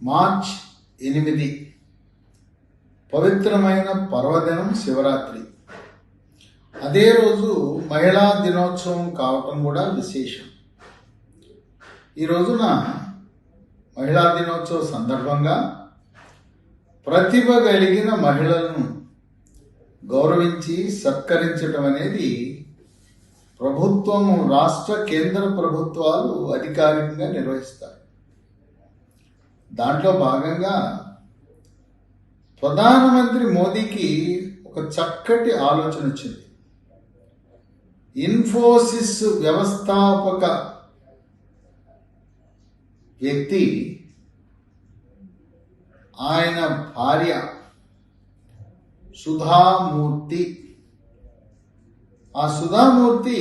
March 8 పవిత్రమైన పర్వదినం శివరాత్రి. అదే రోజు మహిళా దినోత్సవం కావటం కూడా విశేషం. ఈ రోజున మహిళా దినోత్సవ సందర్భంగా ప్రతిభ కలిగిన మహిళలను గౌరవించి సత్కరించడం అనేది ప్రభుత్వము, రాష్ట్ర కేంద్ర ప్రభుత్వాలు అధికారికంగా నిర్వహిస్తారు. దాంట్లో భాగంగా ప్రధానమంత్రి మోదీకి ఒక చక్కటి ఆలోచన వచ్చింది. ఇన్ఫోసిస్ వ్యవస్థాపక వ్యక్తి, ఆయన భార్య సుధామూర్తి. ఆ సుధామూర్తి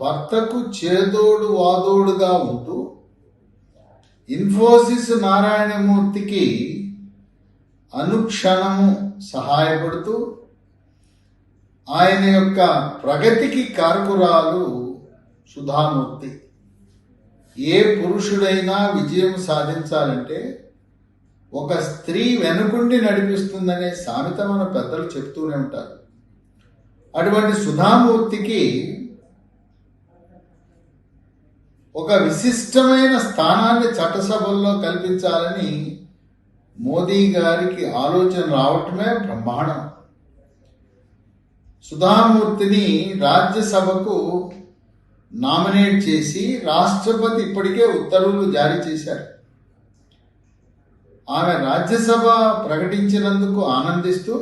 భర్తకు చేదోడు వాదోడుగా ఉంటూ ఇన్ఫోసిస్ నారాయణమూర్తికి అనుక్షణము సహాయపడుతూ ఆయన యొక్క ప్రగతికి కారకురాలు సుధామూర్తి. ఏ పురుషుడైనా విజయం సాధించాలంటే ఒక స్త్రీ వెనుకుండి నడిపిస్తుందనే సామెత మన పెద్దలు చెప్తూనే ఉంటారు. అటువంటి సుధామూర్తికి ఒక విశిష్టమైన స్థానాన్ని చట్టసభల్లో కల్పించాలని మోదీ గారికి ఆలోచన రావటమే బ్రహ్మాండం. సుధామూర్తిని రాజ్యసభకు నామినేట్ చేసి రాష్ట్రపతి ఇప్పటికే ఉత్తర్వులు జారీ చేశారు. ఆమె రాజ్యసభ ప్రకటించినందుకు ఆనందిస్తూ,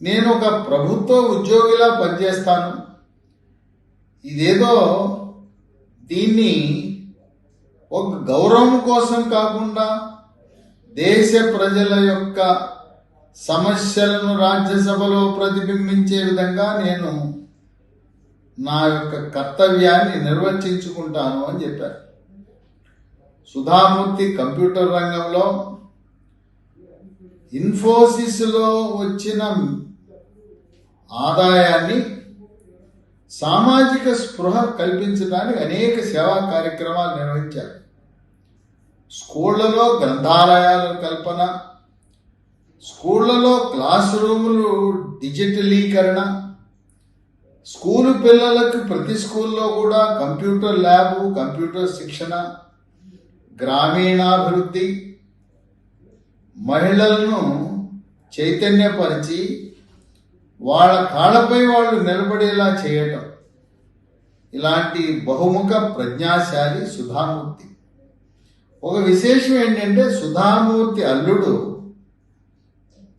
నేను ఒక ప్రభుత్వ ఉద్యోగిలా పనిచేస్తాను, ఇదేదో దీన్ని ఒక గౌరవం కోసం కాకుండా దేశ ప్రజల యొక్క సమస్యలను రాజ్యసభలో ప్రతిబింబించే విధంగా నేను నా యొక్క కర్తవ్యాన్ని నిర్వర్తించుకుంటాను అని చెప్పారు. సుధామూర్తి కంప్యూటర్ రంగంలో ఇన్ఫోసిస్లో వచ్చిన ఆదాయాన్ని సామాజిక స్పృహ కల్పించడానికి అనేక సేవా కార్యక్రమాలు నిర్వహించారు. స్కూళ్లలో గ్రంథాలయాల కల్పన, స్కూళ్లలో క్లాస్ రూములు డిజిటలీకరణ, స్కూలు పిల్లలకు ప్రతి స్కూల్లో కూడా కంప్యూటర్ ల్యాబ్, కంప్యూటర్ శిక్షణ, గ్రామీణాభివృద్ధి, మహిళలను చైతన్యపరిచి వాళ్ళ కాళ్ళపై వాళ్ళు నిలబడేలా చేయటం, ఇలాంటి బహుముఖ ప్రజ్ఞాశాలి సుధామూర్తి. ఒక విశేషం ఏంటంటే, సుధామూర్తి అల్లుడు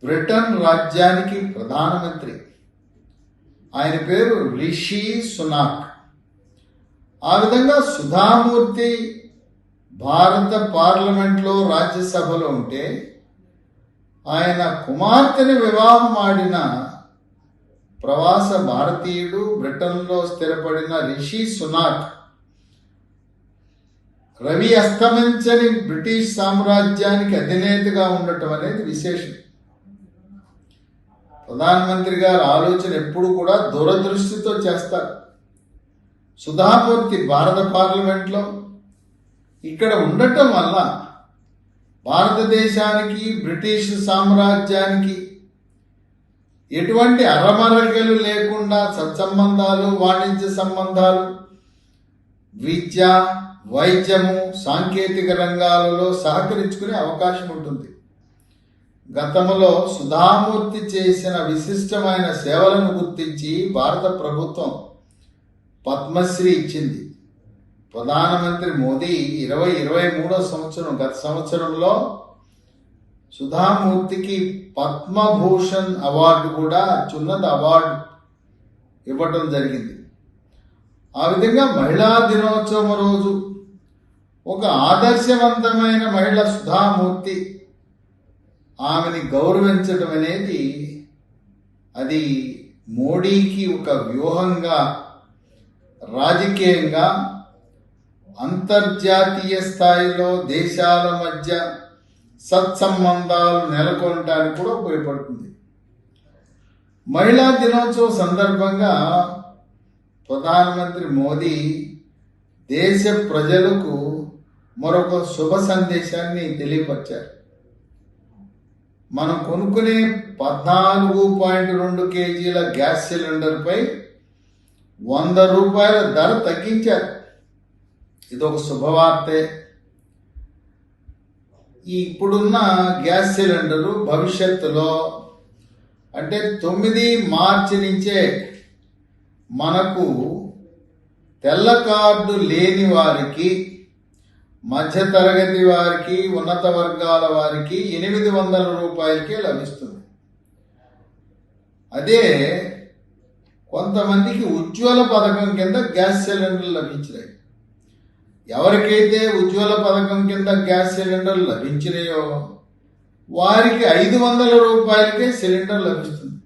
బ్రిటన్ రాజ్యానికి ప్రధానమంత్రి. ఆయన పేరు రిషి సునాక్. ఆ విధంగా సుధామూర్తి భారత పార్లమెంట్లో రాజ్యసభలో ఉంటే, ఆయన కుమార్తెని వివాహం ఆడిన ప్రవాస భారతీయుడు, బ్రిటన్లో స్థిరపడిన రిషి సునాక్ రవి అస్తమించని బ్రిటిష్ సామ్రాజ్యానికి అధినేతగా ఉండటం అనేది విశేషం. ప్రధానమంత్రి గారి ఆలోచన ఎప్పుడు కూడా దూరదృష్టితో చేస్తారు. సుధామూర్తి భారత పార్లమెంట్లో ఇక్కడ ఉండటం వల్ల భారతదేశానికి, బ్రిటిష్ సామ్రాజ్యానికి ఎటువంటి అరమరగలు లేకుండా సత్సంబంధాలు, వాణిజ్య సంబంధాలు, విద్య, వైద్యము, సాంకేతిక రంగాలలో సహకరించుకునే అవకాశం ఉంటుంది. గతంలో సుధామూర్తి చేసిన విశిష్టమైన సేవలను గుర్తించి భారత ప్రభుత్వం పద్మశ్రీ ఇచ్చింది. ప్రధానమంత్రి మోదీ 2023 సంవత్సరం, గత సంవత్సరంలో సుధామూర్తికి పద్మభూషణ్ అవార్డు కూడా, అత్యున్నత అవార్డు ఇవ్వటం జరిగింది. ఆ విధంగా మహిళా దినోత్సవం రోజు ఒక ఆదర్శవంతమైన మహిళ సుధామూర్తి, ఆమెని గౌరవించడం అనేది అది మోడీకి ఒక వ్యూహంగా, రాజకీయంగా, అంతర్జాతీయ స్థాయిలో దేశాల మధ్య సత్సంబంధాలు నెలకొనడానికి కూడా ఉపయోగపడుతుంది. మహిళా దినోత్సవం సందర్భంగా ప్రధానమంత్రి మోదీ దేశ ప్రజలకు మరొక శుభ సందేశాన్ని తెలియపరిచారు. మనం కొనుక్కునే 14.2 కేజీల గ్యాస్ సిలిండర్పై 100 రూపాయల ధర తగ్గించారు. ఇదొక శుభవార్తే. ఇప్పుడున్న గ్యాస్ సిలిండరు భవిష్యత్తులో అంటే 9 మార్చి నుంచే మనకు తెల్ల కార్డు లేని వారికి, మధ్యతరగతి వారికి, ఉన్నత వర్గాల వారికి 800 రూపాయలకే లభిస్తుంది. అదే కొంతమందికి ఉజ్వల పథకం కింద గ్యాస్ సిలిండర్లు లభించినాయి. ఎవరికైతే ఉజ్వల పథకం కింద గ్యాస్ సిలిండర్లు లభించినాయో వారికి 500 రూపాయలకే సిలిండర్ లభిస్తుంది.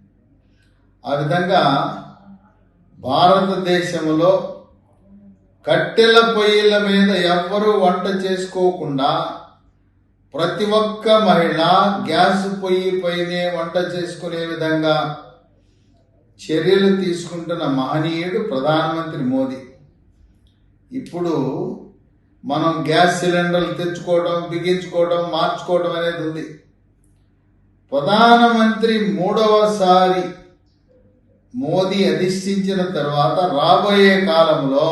ఆ విధంగా భారతదేశంలో కట్టెల పొయ్యిల మీద ఎవ్వరూ వంట చేసుకోకుండా ప్రతి ఒక్క మహిళ గ్యాస్ పొయ్యి పైనే వంట చేసుకునే విధంగా చర్యలు తీసుకుంటున్న మహనీయుడు ప్రధానమంత్రి మోదీ. ఇప్పుడు మనం గ్యాస్ సిలిండర్లు తెచ్చుకోవడం, బిగించుకోవడం, మార్చుకోవడం అనేది ఉంది. ప్రధానమంత్రి 3వసారి మోదీ అధిష్ఠించిన తర్వాత రాబోయే కాలంలో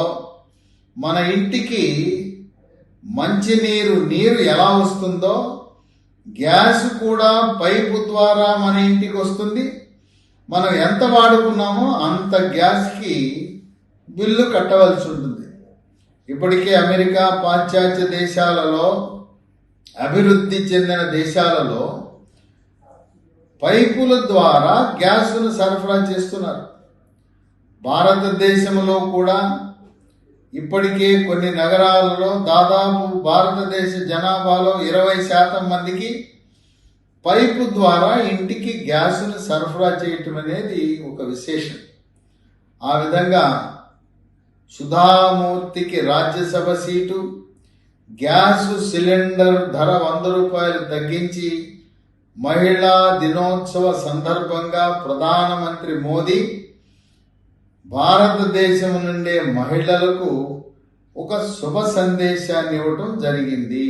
మన ఇంటికి నీరు ఎలా వస్తుందో గ్యాస్ కూడా పైపు ద్వారా మన ఇంటికి వస్తుంది. మనం ఎంత వాడుకున్నామో అంత గ్యాస్కి బిల్లు కట్టవలసి ఉంటుంది. ఇప్పటికే అమెరికా, పాశ్చాత్య దేశాలలో, అభివృద్ధి చెందిన దేశాలలో పైపుల ద్వారా గ్యాస్ను సరఫరా చేస్తున్నారు. భారతదేశంలో కూడా ఇప్పటికే కొన్ని నగరాలలో దాదాపు భారతదేశ జనాభాలో 20% మందికి పైపు ద్వారా ఇంటికి గ్యాస్ను సరఫరా చేయటం అనేది ఒక విశేషం. ఆ విధంగా సుధామూర్తికి రాజ్యసభ సీటు, గ్యాస్ సిలిండర్ ధర 100 రూపాయలు తగ్గించి మహిళా దినోత్సవ సందర్భంగా ప్రధానమంత్రి మోదీ భారతదేశం నుండే మహిళలకు ఒక శుభ సందేశాన్ని ఇవ్వటం జరిగింది.